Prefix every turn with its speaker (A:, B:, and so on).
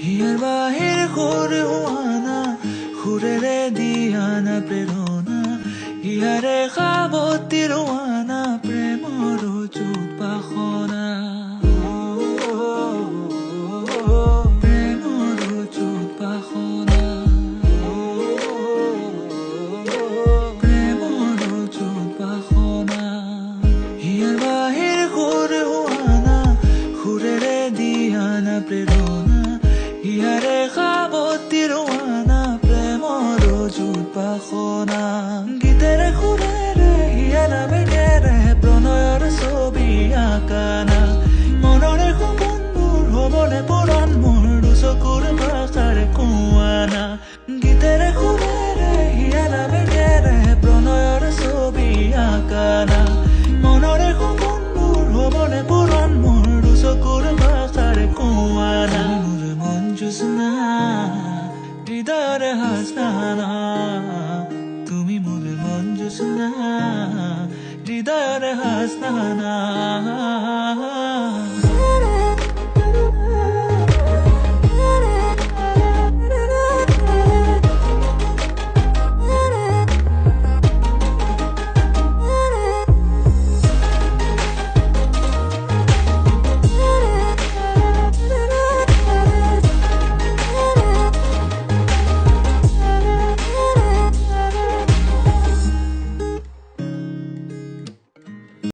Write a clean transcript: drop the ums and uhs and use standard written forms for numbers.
A: হিয়াৰ বাহিৰ সুৰ হোৱানা সুৰেৰে দিয়ানা প্ৰেৰণা হিয়াৰে সাৱতি ৰোৱানা প্ৰেমৰ চুপাসনা প্ৰেমৰ চুপাসনা প্ৰেমৰ চুপাসনা হিয়াৰ বাহিৰ সুৰ হোৱানা সুৰেৰে দিয়ানা প্ৰেৰণা হিয়াৰে সাৱতি ৰোৱানা প্ৰেমৰ চুপাসনা গীতেৰে সুৰেৰে হিয়া নামেৰে প্ৰণয়ৰ ছবি আঁকানা